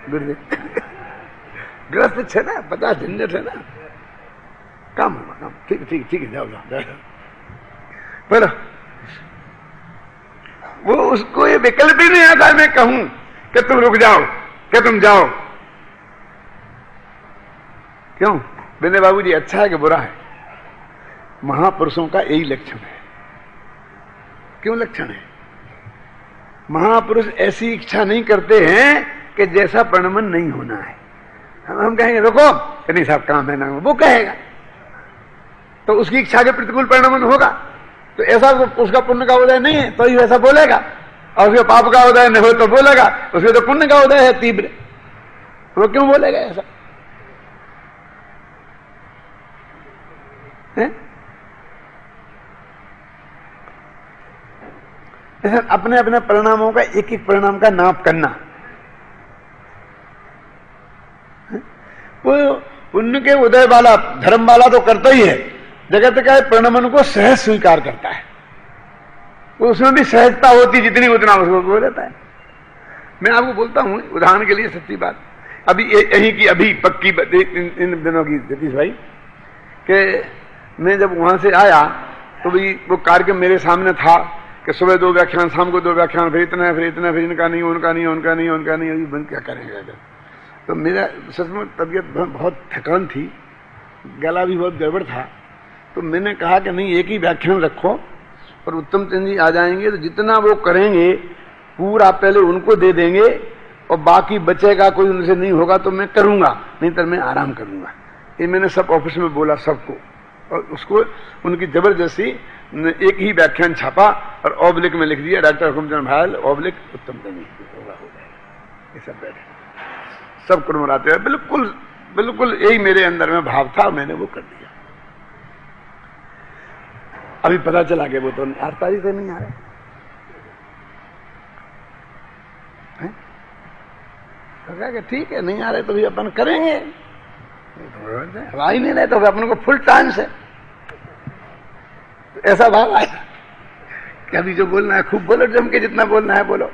गुरुदेव गृहस्थ है ना, पता झंझट है ना, काम होगा, काम, ठीक ठीक ठीक है, जाओ जाओ। बोलो, वो उसको ये विकल्प ही नहीं आता मैं कहूं कि तुम रुक जाओ, कि तुम जाओ। क्यों विनय बाबू जी, अच्छा है कि बुरा है? महापुरुषों का यही लक्षण है। क्यों लक्षण है? महापुरुष ऐसी इच्छा नहीं करते हैं कि जैसा परिणमन नहीं होना है। हम कहेंगे रुको, कि नहीं साहब काम है ना, वो कहेगा तो उसकी इच्छा के प्रतिकूल परिणमन होगा, तो ऐसा उसका पुण्य का उदय नहीं है तो ही वैसा बोलेगा, और उसके पाप का उदय नहीं हो तो बोलेगा उसके तो पुण्य का उदय है तीव्र, वो क्यों बोलेगा ऐसा? अपने अपने परिणामों का एक एक परिणाम का नाप करना, वो पुण्य के उदय वाला धर्म वाला तो करता ही है, जगत का परिणमन को सहज स्वीकार करता है, वो उसमें भी सहजता होती जितनी उतना उसको बोल देता है। मैं आपको बोलता हूं उदाहरण के लिए सच्ची बात, अभी यही की अभी पक्की इन दिनों की जतीश भाई, कि मैं जब वहां से आया तो भी वो कार्यक्रम मेरे सामने था कि सुबह 2 व्याख्यान, शाम को 2 व्याख्यान, फिर इतना फिर इतना, फिर इनका नहीं, उनका नहीं, उनका नहीं, उनका नहीं, अभी बंद क्या करेंगे। तो मेरा सच में तबीयत बहुत थकान थी, गला भी बहुत गड़बड़ था, तो मैंने कहा कि नहीं एक ही व्याख्यान रखो और उत्तम चंद जी आ जाएंगे तो जितना वो करेंगे पूरा पहले उनको दे देंगे और बाकी बचेगा, कोई उनसे नहीं होगा तो मैं करूंगा, नहीं तो मैं आराम करूंगा। ये मैंने सब ऑफिस में बोला सबको, और उसको उनकी जबरदस्ती एक ही व्याख्यान छापा और ऑब्लिक में लिख दिया डॉक्टर हुकुमचंद भायल ऑब्लिक उत्तम चंद जी, होगा हो जाएगा। ये सब बैठे सब कुरमुराते हुए, बिल्कुल बिल्कुल यही मेरे अंदर में भाव था, मैंने वो कर दिया। अभी पता चला कि वो तो 8 तारीख से नहीं आ रहे, तो कहा कि ठीक है नहीं आ रहे तो भी अपन करेंगे, आ ही नहीं रहे तो अपन को फुल टाइम से, तो ऐसा भाव आया कि अभी जो बोलना है खूब बोलो, जम के जितना बोलना है बोलो।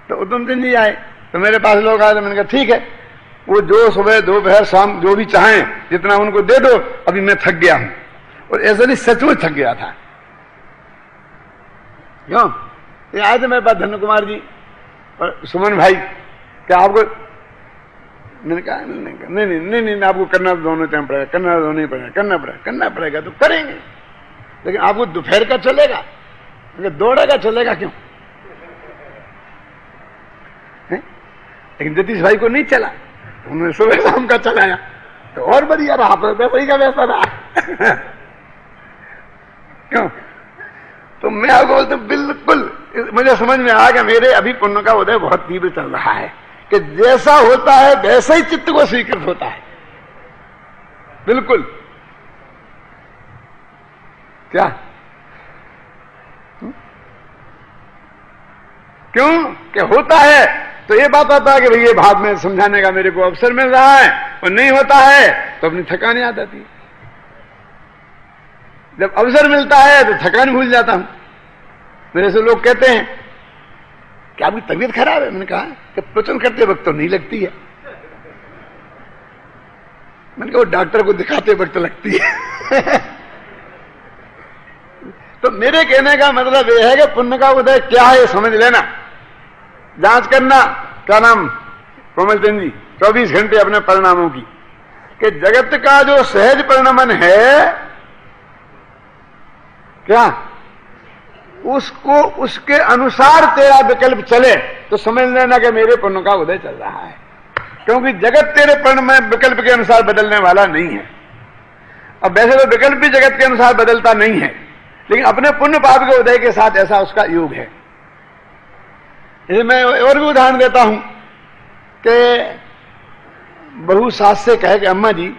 तो उत्तम चंद जी आए तो मेरे पास लोग आए तो मैंने कहा ठीक है, वो जो सुबह दोपहर शाम जो भी चाहें जितना उनको दे दो, अभी मैं थक गया हूं। और ऐसा नहीं, सचमुच थक गया था। क्यों? ये आए थे मेरे पास धन्य कुमार जी और सुमन भाई, क्या आपको, मैंने कहा नहीं नहीं नहीं नहीं आपको करना दोनों टाइम पड़ेगा, करना दोनों ही पड़ेगा, करना पड़ेगा तो करेंगे, लेकिन आपको दोपहर का चलेगा, दौड़ेगा चलेगा क्यों? लेकिन जतीश भाई को नहीं चला, उन्होंने सुबह शाम का चलाया तो और बढ़िया रहा, वही का वैसा रहा। क्यों? तो मैं आपको बोलता हूं बिल्कुल मुझे समझ में आ गया, मेरे अभी पुण्य का उदय बहुत तीव्र चल रहा है कि जैसा होता है वैसा ही चित्त को स्वीकृत होता है। बिल्कुल। क्या? क्यों? कि होता है तो ये बात आता है कि भाई ये भाव में समझाने का मेरे को अवसर मिल रहा है, और नहीं होता है तो अपनी थकान याद आती है। जब अवसर मिलता है तो थकान भूल जाता हूं। मेरे से लोग कहते हैं कि आपकी तबीयत खराब है, मैंने कहा कि प्रवचन करते वक्त तो नहीं लगती है, मैंने कहा वो डॉक्टर को दिखाते वक्त लगती है। तो मेरे कहने का मतलब यह है कि पुण्य का उदय क्या है समझ लेना, जांच करना। क्या नाम कोमल चंद जी, 24 घंटे अपने परिणामों की, कि जगत का जो सहज परिणमन है क्या, उसको उसके अनुसार तेरा विकल्प चले तो समझ लेना कि मेरे पुण्य का उदय चल रहा है, क्योंकि जगत तेरे परिणम विकल्प के अनुसार बदलने वाला नहीं है। अब वैसे तो विकल्प भी जगत के अनुसार बदलता नहीं है, लेकिन अपने पुण्य पाप के उदय के साथ ऐसा उसका योग है। इसे मैं और भी उदाहरण देता हूं कि बहू सास से कहे कि अम्मा जी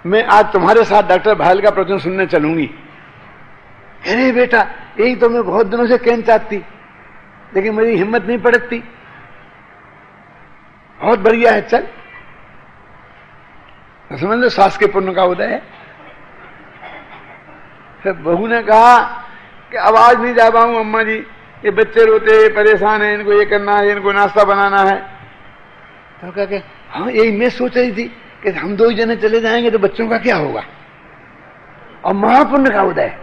मैं आज तुम्हारे साथ डॉक्टर भायल का प्रवचन सुनने चलूंगी, अरे बेटा यही तो मैं बहुत दिनों से कहना चाहती, लेकिन मेरी हिम्मत नहीं पड़ती। बहुत बढ़िया है, चल। तो समझ लो सास के पुण्य का उदय है। फिर बहू ने कहा कि अब आज नहीं जा पाऊं अम्मा जी, ये बच्चे रोते परेशान है, इनको ये करना है, इनको नाश्ता बनाना है। तो कहा कि हाँ यही मैं सोच रही थी कि हम 2 जने चले जाएंगे तो बच्चों का क्या होगा। और महापुण्य का उदय,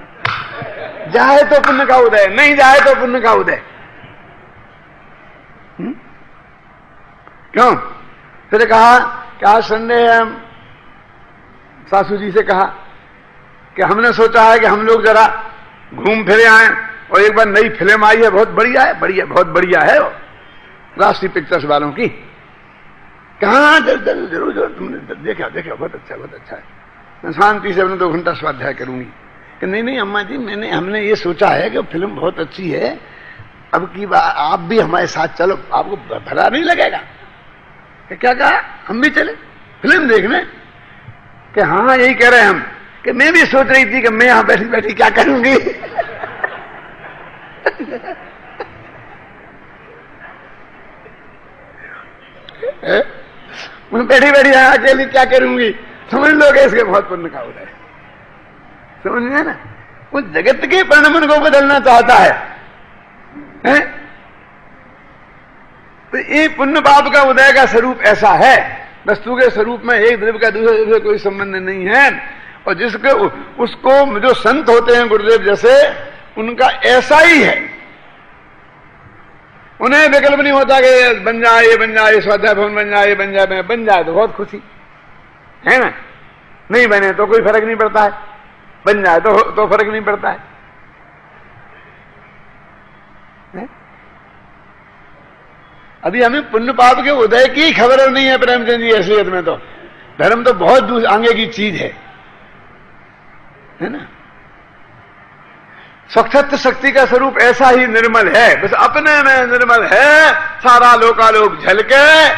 जाए तो पुण्य का उदय, नहीं जाए तो पुण्य का उदय। क्यों? फिर कहा कि आज संडे है, सासू जी से कहा कि हमने सोचा है कि हम लोग जरा घूम फिरे आए, और एक बार नई फिल्म आई है, बहुत बढ़िया है, बढ़िया बहुत बढ़िया है, राष्ट्रीय पिक्चर्स वालों की। कहाँ? जरूर जरूर, तुमने देखा देखा, बहुत अच्छा बहुत अच्छा है। मैं शांति से अपने 2 घंटा स्वाध्याय करूंगी। कि नहीं नहीं अम्मा जी, हमने ये सोचा है कि फिल्म बहुत अच्छी है, अब की बात आप भी हमारे साथ चलो, आपको भला नहीं लगेगा। कि क्या कहा? हम भी चले फिल्म देखने? कि हाँ यही कह रहे हैं हम, कि मैं भी सोच रही थी कि मैं यहां बैठी बैठी क्या करूंगी। मैं बैठी बैठी यहां अकेली क्या करूंगी। समझ लोगे इसके बहुत पुण्य का उदय। समझ गए ना? वो जगत के परिणमन को बदलना चाहता है, हैं? तो ये पुण्य पाप का उदय का स्वरूप ऐसा है। वस्तु के स्वरूप में एक द्रव्य का दूसरे द्रव्य से कोई संबंध नहीं है। और जिसके उसको जो संत होते हैं गुरुदेव जैसे, उनका ऐसा ही है। उन्हें विकल्प नहीं होता कि बन जाए ये बन जाए, स्वाध्याय भवन बन जाए, बन जाए, बन जाए तो बहुत खुशी है ना, नहीं बने तो कोई फर्क नहीं पड़ता है, बन जाए तो फर्क नहीं पड़ता है। अभी हमें पुण्य पाप के उदय की खबर नहीं है प्रेमचंद जी। असलियत में तो धर्म तो बहुत आगे की चीज है ना। स्वच्छत्व शक्ति का स्वरूप ऐसा ही निर्मल है, बस अपने में निर्मल है। सारा लोकालोक झलके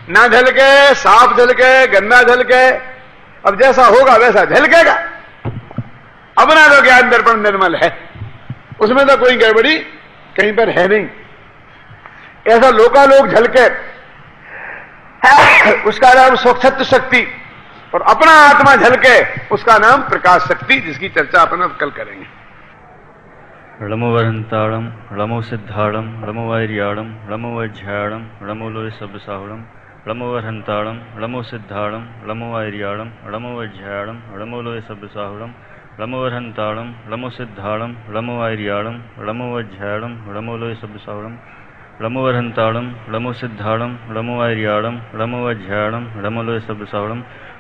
ना झलके, साफ झलके गंदा झलके, अब जैसा होगा वैसा झलकेगा। अपना तो ज्ञान दर्पण निर्मल है, उसमें तो कोई गड़बड़ी कहीं पर है नहीं। ऐसा लोकालोक झलके उसका नाम स्वच्छत्व शक्ति, और अपना आत्मा झलके उसका नाम प्रकाश शक्ति, जिसकी चर्चा अपन अब कल करेंगे। ळमोवरन्ताळं ळमो सिद्धाळं ळमोवैर्याळं ळमोवैज्झाळं ळमोलोय सब्बसाहुळं ळमोवरन्ताळं ळमो सिद्धाळं ळमोवैर्याळं ळमोवैज्झाळं ळमोलोय सब्बसाहुळं ळमोवरन्ताळं ळमो सिद्धाळं ळमोवैर्याळं ळमोवैज्झाळं ळमोलोय सब्बसाहुळं ळमोवरन्ताळं ळमो सिद्धाळं ळमोवैर्याळं ळमोवैज्झाळं ळमोलोय सब्बसाहुळं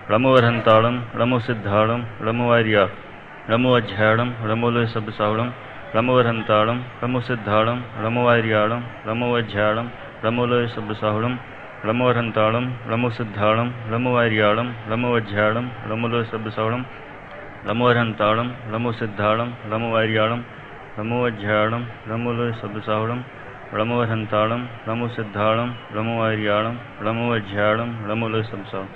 ळमोवरन्ताळं ळमो सिद्धाळं ळमोवैर्याळं ळमोवैज्झाळं ळमोलोय सब्बसाहुळं ळमोवरन्ताळं ळमो सिद्धाळं ळमोवैर्याळं ळमोवैज्झाळं ळमोलोय सब्बसाहुळं ळमोवरन्ताळं ळमो सिद्धाळं ळमोवैर्याळं ळमोवैज्झाळं ळमोलोय सब्बसाहुळं ळमोवरन्ताळं ळमो सिद्धाळं ळमोवैर्याळं ळमोवैज्झाळं ळमोलोय सब्बसाहुळं ळमोवरन्ताळं ळमो सिद्धाळं ळमोवैर्याळं ळमोवैज्झाळं ळमोलोय सब्बसाहुळं